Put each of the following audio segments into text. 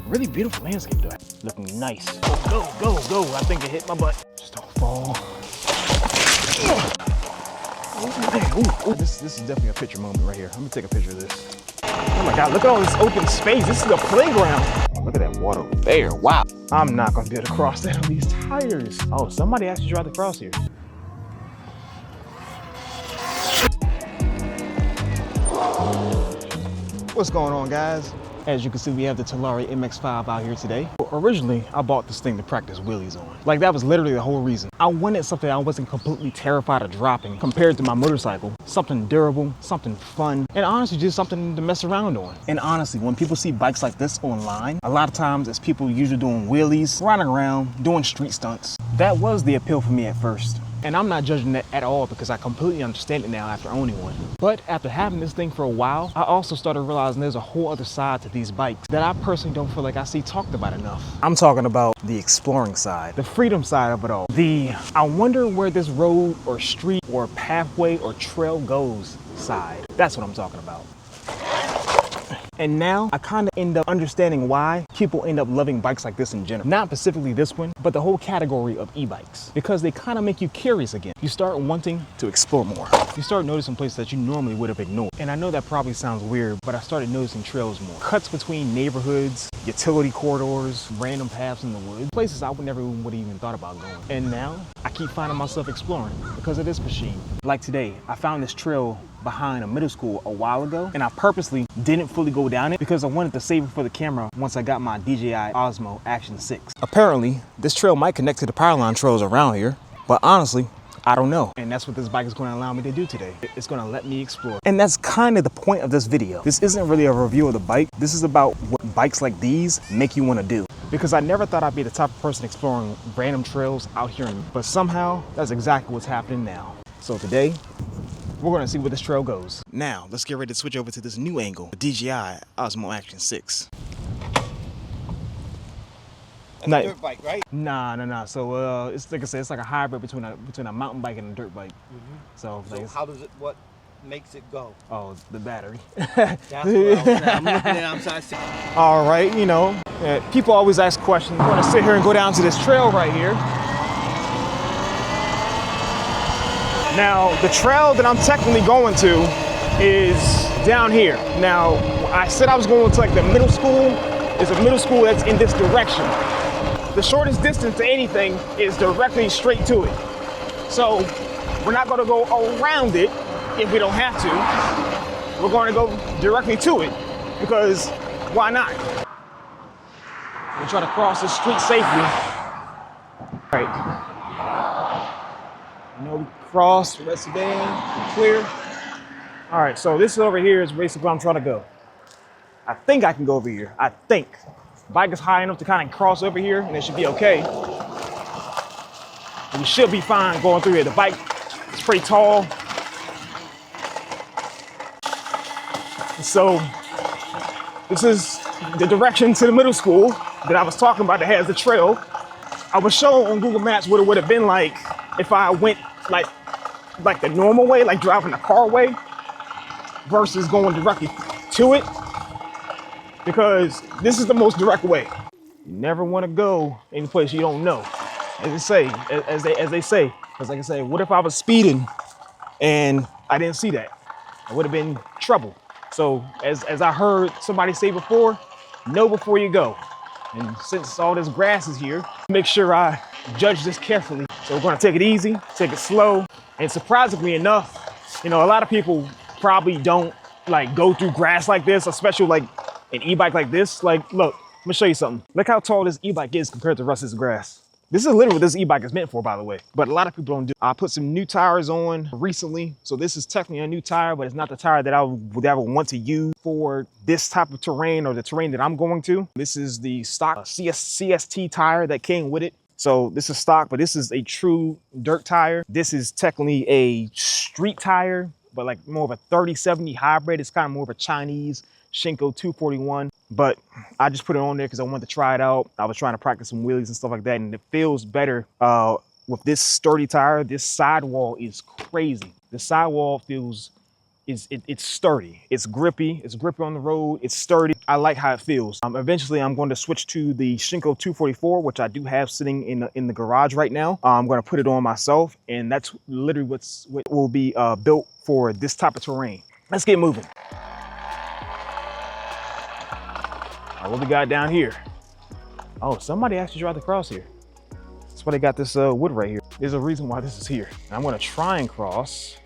Really beautiful landscape though. Looking nice. Go, go, go. I think it hit my butt. Just don't fall. Ooh. This is definitely a picture moment right here. I'm gonna take a picture of this. Oh my God, look at all this open space. This is a playground. Look at that water there, wow. I'm not gonna be able to cross that on these tires. Oh, somebody actually tried to cross here. What's going on, guys? As you can see, we have the Talaria MX5 out here today. Originally, I bought this thing to practice wheelies on. Like, that was literally the whole reason. I wanted something I wasn't completely terrified of dropping compared to my motorcycle. Something durable, something fun, and honestly, just something to mess around on. And honestly, when people see bikes like this online, a lot of times it's people usually doing wheelies, riding around, doing street stunts. That was the appeal for me at first. And I'm not judging that at all because I completely understand it now after owning one. But after having this thing for a while, I also started realizing there's a whole other side to these bikes that I personally don't feel like I see talked about enough. I'm talking about the exploring side, the freedom side of it all. I wonder where this road or street or pathway or trail goes side. That's what I'm talking about. And now I kind of end up understanding why people end up loving bikes like this in general. Not specifically this one, but the whole category of e-bikes. Because they kind of make you curious again. You start wanting to explore more. You start noticing places that you normally would have ignored. And I know that probably sounds weird, but I started noticing trails more. Cuts between neighborhoods, utility corridors, random paths in the woods, places I would never would have even thought about going. And now I keep finding myself exploring because of this machine. Like today, I found this trail behind a middle school a while ago, and I purposely didn't fully go down it because I wanted to save it for the camera once I got my DJI Osmo Action 6. Apparently, this trail might connect to the powerline trails around here, but honestly, I don't know. And that's what this bike is going to allow me to do today. It's going to let me explore. And that's kind of the point of this video. This isn't really a review of the bike. This is about what bikes like these make you want to do. Because I never thought I'd be the type of person exploring random trails out here, but somehow that's exactly what's happening now. So today, we're gonna see where this trail goes. Now, let's get ready to switch over to this new angle, the DJI Osmo Action 6. That's a dirt bike, right? Nah. So it's like I said, it's like a hybrid between a mountain bike and a dirt bike. So how does it? What makes it go? Oh, it's the battery. That's what I'm looking at. I'm sorry. All right, you know, people always ask questions. I want to sit here and go down to this trail right here. Now, the trail that I'm technically going to is down here. Now, I said I was going to like the middle school. There's a middle school that's in this direction. The shortest distance to anything is directly straight to it. So, we're not going to go around it if we don't have to. We're going to go directly to it because why not? We'll try to cross the street safely. All right. No cross, rest of the band, clear. All right, so this over here is basically where I'm trying to go. I think I can go over here, I think. Bike is high enough to kind of cross over here and it should be okay. And we should be fine going through here. The bike is pretty tall. So this is the direction to the middle school that I was talking about that has the trail. I was shown on Google Maps what it would have been like if I went like the normal way, like driving the car way versus going directly to it, because this is the most direct way. You never want to go any place you don't know. As they say, because like I say, what if I was speeding and I didn't see that? It would have been trouble. So as I heard somebody say before, know before you go. And since all this grass is here, make sure I judge this carefully. So we're gonna take it easy, take it slow. And surprisingly enough, you know, a lot of people probably don't like go through grass like this, especially like an e-bike like this. Like, look, let me show you something. Look how tall this e-bike is compared to the rest of this grass. This is literally what this e-bike is meant for, by the way. But a lot of people don't do. I put some new tires on recently. So this is technically a new tire, but it's not the tire that I would ever want to use for this type of terrain or the terrain that I'm going to. This is the stock CST tire that came with it. So this is stock, but this is a true dirt tire. This is technically a street tire, but like more of a 30-70 hybrid. It's kind of more of a Chinese Shinko 241. But I just put it on there because I wanted to try it out. I was trying to practice some wheelies and stuff like that, and it feels better with this sturdy tire. This sidewall is crazy. The sidewall feels it's sturdy. It's grippy on the road. It's sturdy. I like how it feels. Eventually I'm going to switch to the Shinko 244, which I do have sitting in the garage right now. I'm going to put it on myself, and that's literally what will be built for this type of terrain. Let's get moving. All right, what we got down here? Oh, somebody actually tried to cross here. That's why they got this wood right here. There's a reason why this is here. I'm gonna try and cross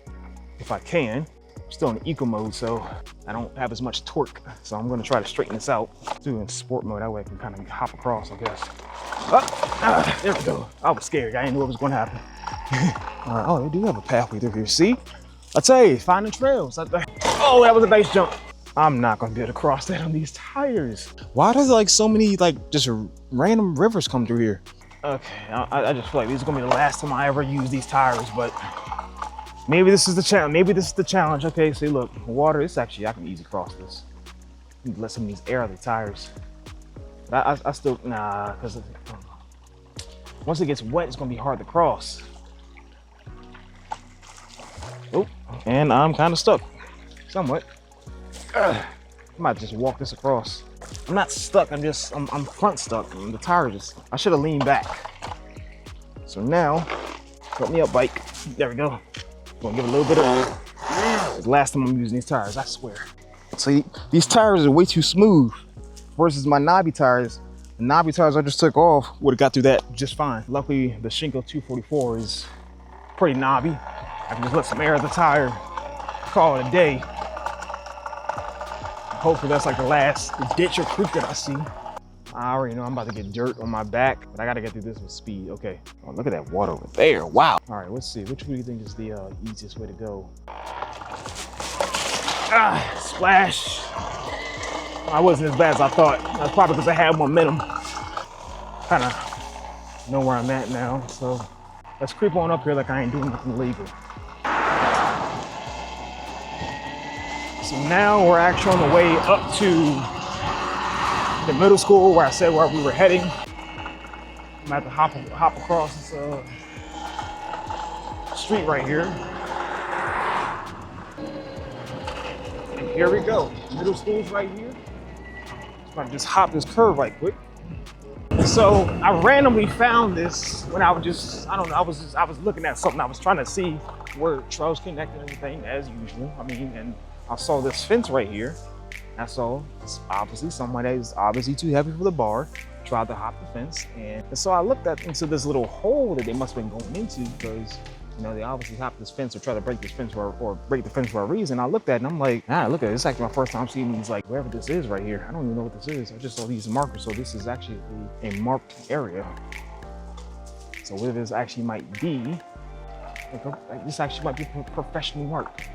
if I can. I'm still in eco mode, so I don't have as much torque. So I'm gonna try to straighten this out. Do it in sport mode, that way I can kind of hop across, I guess. There we go. I was scared, I didn't know what was gonna happen. All right, oh, they do have a pathway through here. See? I tell you, finding trails. Oh, that was a nice jump. I'm not gonna be able to cross that on these tires. Why does like so many like just random rivers come through here? Okay, I just feel like this is gonna be the last time I ever use these tires, but maybe this is the challenge. Maybe this is the challenge. Okay, see, look, water. It's actually, I can easily cross this. Let some of these air out of the tires. But I still, nah, because once it gets wet, it's gonna be hard to cross. Oh, and I'm kind of stuck, somewhat. I might just walk this across. I'm not stuck, I'm front stuck. And the tire I should have leaned back. So now, help me up, bike. There we go. Gonna give it a little bit of, the last time I'm using these tires, I swear. See, these tires are way too smooth versus my knobby tires. The knobby tires I just took off would have got through that just fine. Luckily, the Shinko 244 is pretty knobby. I can just let some air at the tire, call it a day. Hopefully that's like the last ditch or creek that I see. I already know I'm about to get dirt on my back, but I gotta get through this with speed. Okay. Oh, look at that water over there. Wow. All right, let's see. Which one do you think is the easiest way to go? Splash. I wasn't as bad as I thought. That's probably because I had momentum. Kind of know where I'm at now. So let's creep on up here like I ain't doing nothing illegal. So now we're actually on the way up to the middle school where I said where we were heading. I'm gonna have to hop across this street right here. And here we go. Middle school's right here. I'm gonna just hop this curve right quick. So I randomly found this when I was just, I don't know, I was looking at something. I was trying to see where trails connect and everything as usual. I mean, and I saw this fence right here. I saw it's obviously somebody that is obviously too heavy for the bar, tried to hop the fence. And so I looked into this little hole that they must have been going into because, you know, they obviously hopped this fence or try to break this fence or break the fence for a reason. I looked at it and I'm like, look at it. It's actually my first time seeing these, like, wherever this is right here. I don't even know what this is. I just saw these markers. So this is actually a marked area. So where this actually might be, like this actually might be professionally marked.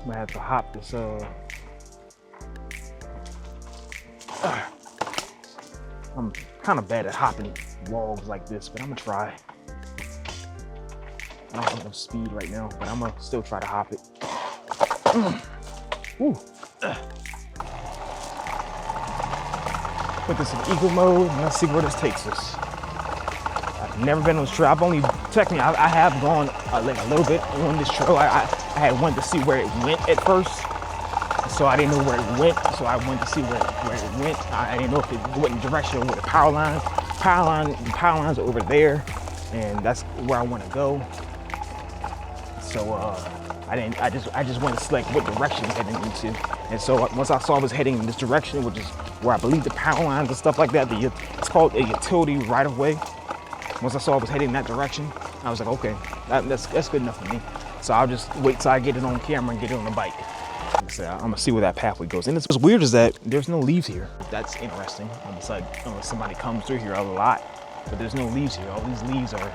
I'm gonna have to hop this, I'm kind of bad at hopping logs like this, but I'm gonna try. I don't have enough speed right now, but I'm gonna still try to hop it. Put this in eco mode, and let's see where this takes us. I've never been on this trail. I've only, technically, I have gone like a little bit on this trail. I had wanted to see where it went at first. So I didn't know where it went. So I wanted to see where it went. I didn't know if it went in the direction of where the power lines are over there. And that's where I want to go. So I just wanted to select what direction it's heading into. And so once I saw it was heading in this direction, which is where I believe the power lines and stuff like that, it's called a utility right of way. Once I saw it was heading in that direction, I was like, okay, that's good enough for me. So I'll just wait till I get it on camera and get it on the bike. Like I said, I'm gonna see where that pathway goes. And what's weird is that there's no leaves here. That's interesting. Almost like somebody comes through here a lot, but there's no leaves here. All these leaves are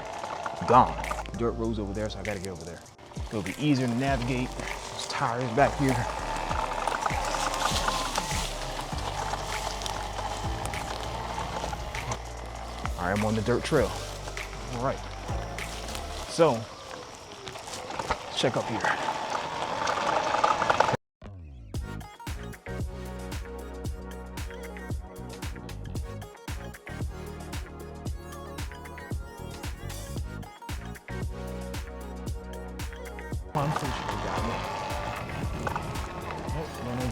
gone. Dirt road's over there, so I gotta get over there. It'll be easier to navigate. There's tires back here. All right, I'm on the dirt trail. All right. So, let's check up here. I'm pretty sure we got it.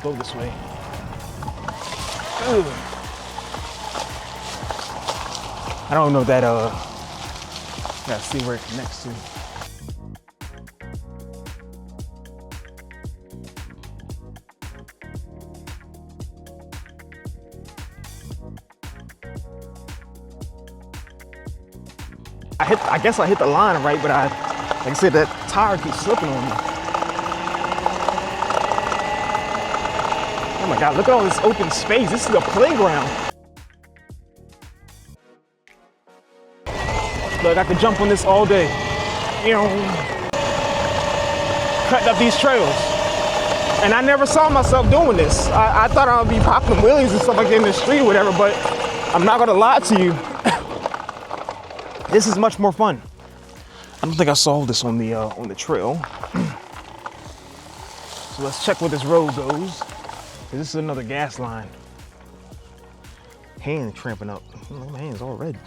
go this way. Ugh. I don't know that, gotta see where it connects to. I guess I hit the line right, but like I said, that tire keeps slipping on me. Oh my God, look at all this open space. This is a playground. Look, I could jump on this all day. You know, cutting up these trails. And I never saw myself doing this. I thought I would be popping wheelies and stuff like that in the street or whatever, but I'm not gonna lie to you. This is much more fun. I don't think I saw this on the trail. So let's check where this road goes. This is another gas line. Hand tramping up. My hand's all red.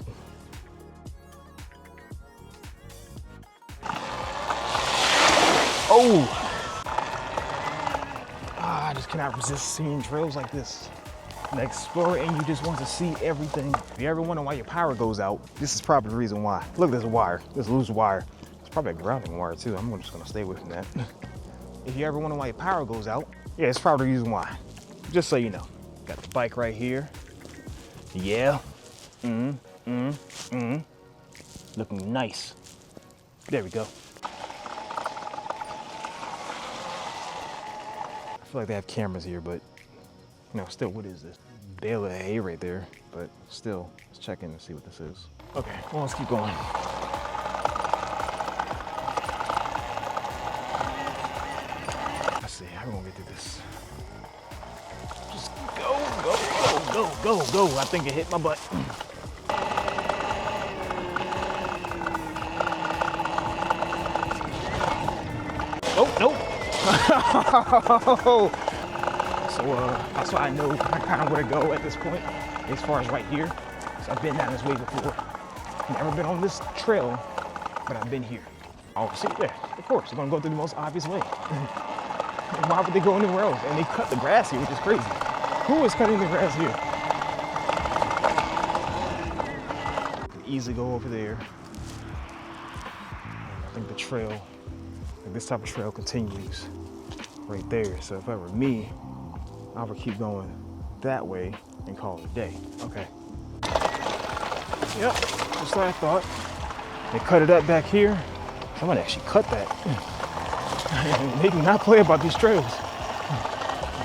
Oh! I just cannot resist seeing trails like this. An explorer and you just want to see everything. If you ever wonder why your power goes out, this is probably the reason why. Look at this wire, this loose wire. It's probably a grounding wire too. I'm just gonna stay away from that. If you ever wonder why your power goes out, yeah, it's probably the reason why. Just so you know. Got the bike right here. Yeah. Looking nice. There we go. I feel like they have cameras here, but you know, still, what is this? Bale of hay right there, but still, let's check in and see what this is. Okay, well, let's keep going. Let's see, how are we gonna get through this? Just go, go, go, go, go, go. I think it hit my butt. Oh, nope. So that's why I know kind of where to go at this point, as far as right here. So I've been down this way before. Never been on this trail, but I've been here. Oh, see, yeah, of course, they're gonna go through the most obvious way. Why would they go anywhere else? And they cut the grass here, which is crazy. Who is cutting the grass here? You can easily go over there. I think the trail, like this type of trail continues right there. So if I were me, I would keep going that way and call it a day. Okay. Yep, just like I thought. They cut it up back here. Someone actually cut that. They do not play about these trails.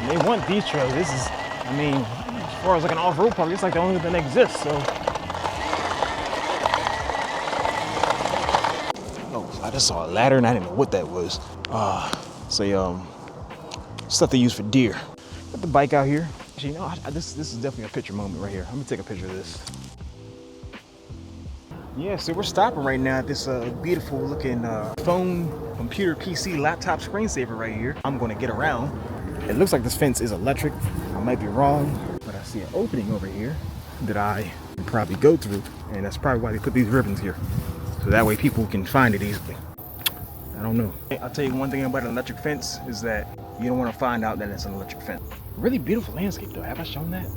They want these trails. This is, I mean, as far as like an off-road park, it's like the only thing that exists, so. Oh, I just saw a ladder and I didn't know what that was. Stuff they use for deer. Got the bike out here. Actually, you know, this is definitely a picture moment right here. Let me take a picture of this. Yeah, so we're stopping right now at this beautiful looking phone, computer, PC, laptop screensaver right here. I'm gonna get around. It looks like this fence is electric. I might be wrong, but I see an opening over here that I can probably go through, and that's probably why they put these ribbons here. So that way people can find it easily. I don't know. I'll tell you one thing about an electric fence is that you don't want to find out that it's an electric fence. Really beautiful landscape though. Have I shown that?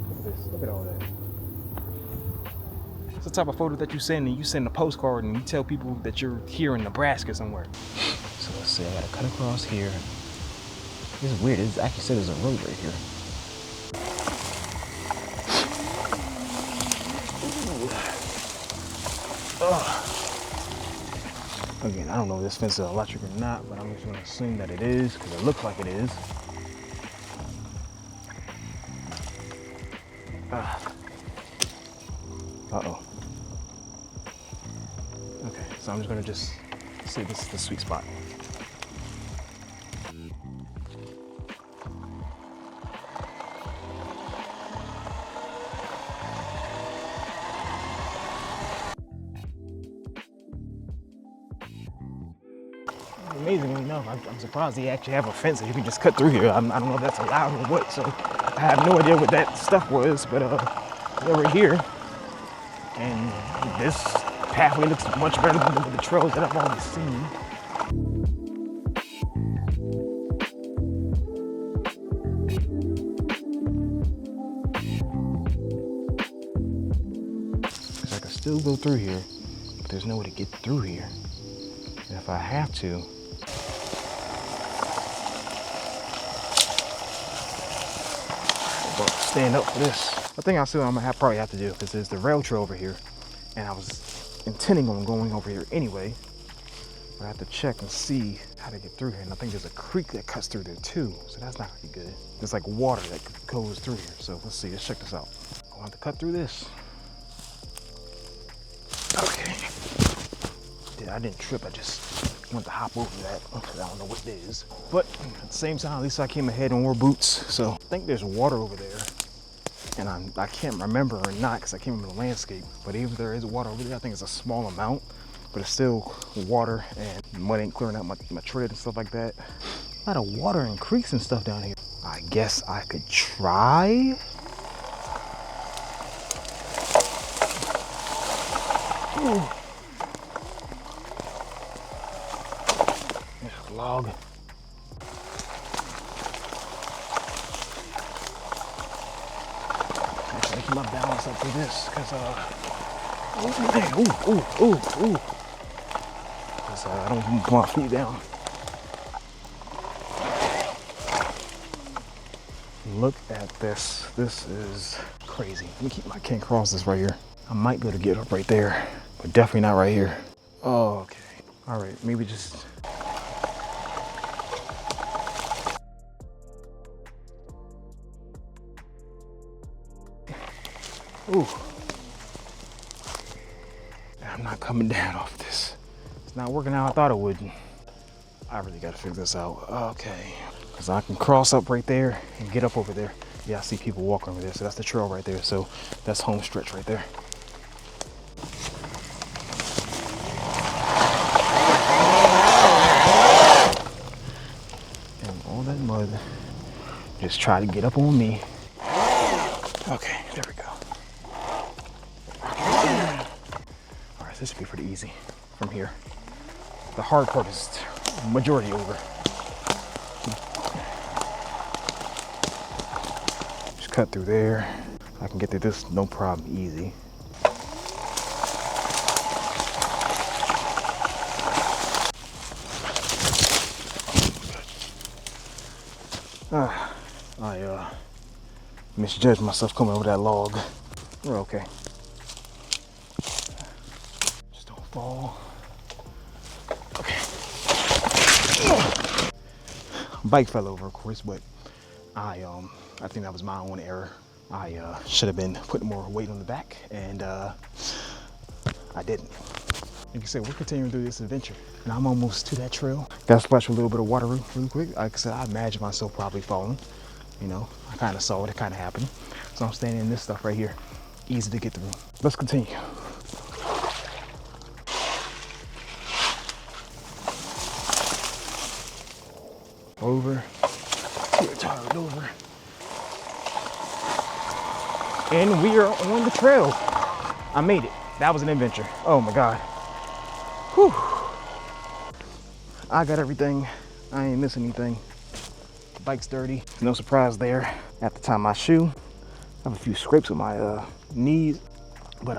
Look at this. Look at all that. It's the type of photo that you send, and you send a postcard and you tell people that you're here in Nebraska somewhere. So let's see, I gotta cut across here. This is weird. It actually said there's a road right here. Again, I don't know if this fence is electric or not, but I'm just gonna assume that it is because it looks like it is. Uh-oh. Okay, so I'm just gonna say this is the sweet spot. Amazingly enough, I'm surprised they actually have a fence that you can just cut through here. I don't know if that's allowed or what, so I have no idea what that stuff was, but yeah, we're here. And this pathway looks much better than the trails that I've already seen. still go through here, but there's no way to get through here. And if I have to, I'll stand up for this. I think I'm gonna probably have to do, because there's the rail trail over here, and I was intending on going over here anyway. But I have to check and see how to get through here. And I think there's a creek that cuts through there too, so that's not gonna be good. There's like water that goes through here. So let's see, let's check this out. I'll have to cut through this. Okay. Yeah, I didn't trip, I just went to hop over that because I don't know what it is. But at the same time, at least I came ahead and wore boots. So I think there's water over there. And I can't remember or not because I came from the landscape. But even if there is water over there, I think it's a small amount. But it's still water, and mud ain't clearing out my tread and stuff like that. A lot of water and creeks and stuff down here. I guess I could try. Ooh. There's a log. Actually, keep my balance up for this, because ooh. I don't put my feet down. Look at this. This is crazy. Let me can't cross this right here. I might be able to get up right there, but definitely not right here. Oh, okay. All right, maybe just. Ooh. I'm not coming down off this. It's not working out how I thought it would. I really gotta figure this out. Okay. Because I can cross up right there and get up over there. Yeah, I see people walking over there, so that's the trail right there. So that's home stretch right there. And all that mud just try to get up on me. Okay, there we go. All right, this should be pretty easy from here. The hard part is majority over. Just cut through there. I can get through this no problem, easy. I misjudged myself coming over that log. We're okay. Just don't fall. Okay. Bike fell over, of course, but I think that was my own error. I should have been putting more weight on the back, and I didn't. Like I said, we're continuing through this adventure, and I'm almost to that trail. Got to splash a little bit of water really quick. Like I said, I imagine myself probably falling. You know, I kind of saw it kind of happen. So I'm standing in this stuff right here. Easy to get through. Let's continue. Over. We're tired over. And we are on the trail. I made it. That was an adventure. Oh my God. Whew. I got everything. I ain't missing anything. Bike's dirty. No surprise there. I have to tie my shoe. I have a few scrapes with my knees. But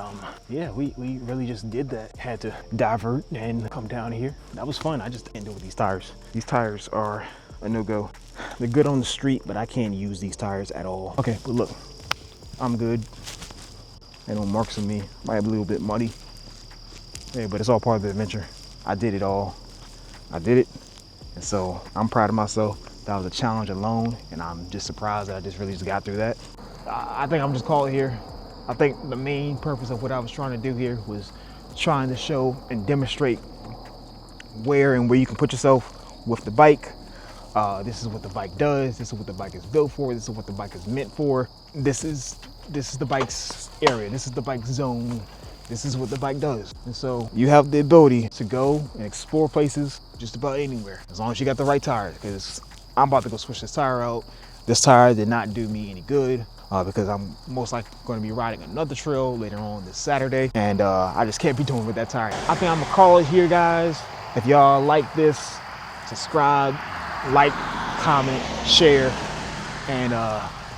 yeah, we really just did that. Had to divert and come down here. That was fun. I just can't do it with these tires. These tires are a no-go. They're good on the street, but I can't use these tires at all. Okay, but look, I'm good. Ain't no marks on me. Might be a little bit muddy. Hey, but it's all part of the adventure. I did it all. I did it. And so I'm proud of myself. That was a challenge alone, and I'm just surprised that I just really got through that. I think I'm just calling it here. I think the main purpose of what I was trying to do here was trying to show and demonstrate where you can put yourself with the bike. This is what the bike does. This is what the bike is built for. This is what the bike is meant for. This is the bike's area. This is the bike zone. This is what the bike does. And so you have the ability to go and explore places just about anywhere, as long as you got the right tires, because I'm about to go switch this tire out. This tire did not do me any good because I'm most likely going to be riding another trail later on this Saturday, and I just can't be doing with that tire. I think I'm gonna call it here, guys. If y'all like this, subscribe, like, comment, share, and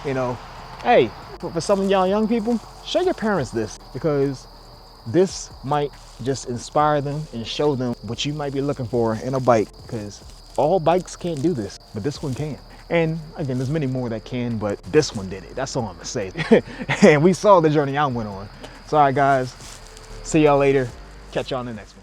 you know, hey, for some of y'all young people, show your parents this, because this might just inspire them and show them what you might be looking for in a bike, because all bikes can't do this, but this one can. And again, there's many more that can, but this one did it. That's all I'm gonna say. And we saw the journey I went on. So all right, guys, see y'all later. Catch y'all in the next one.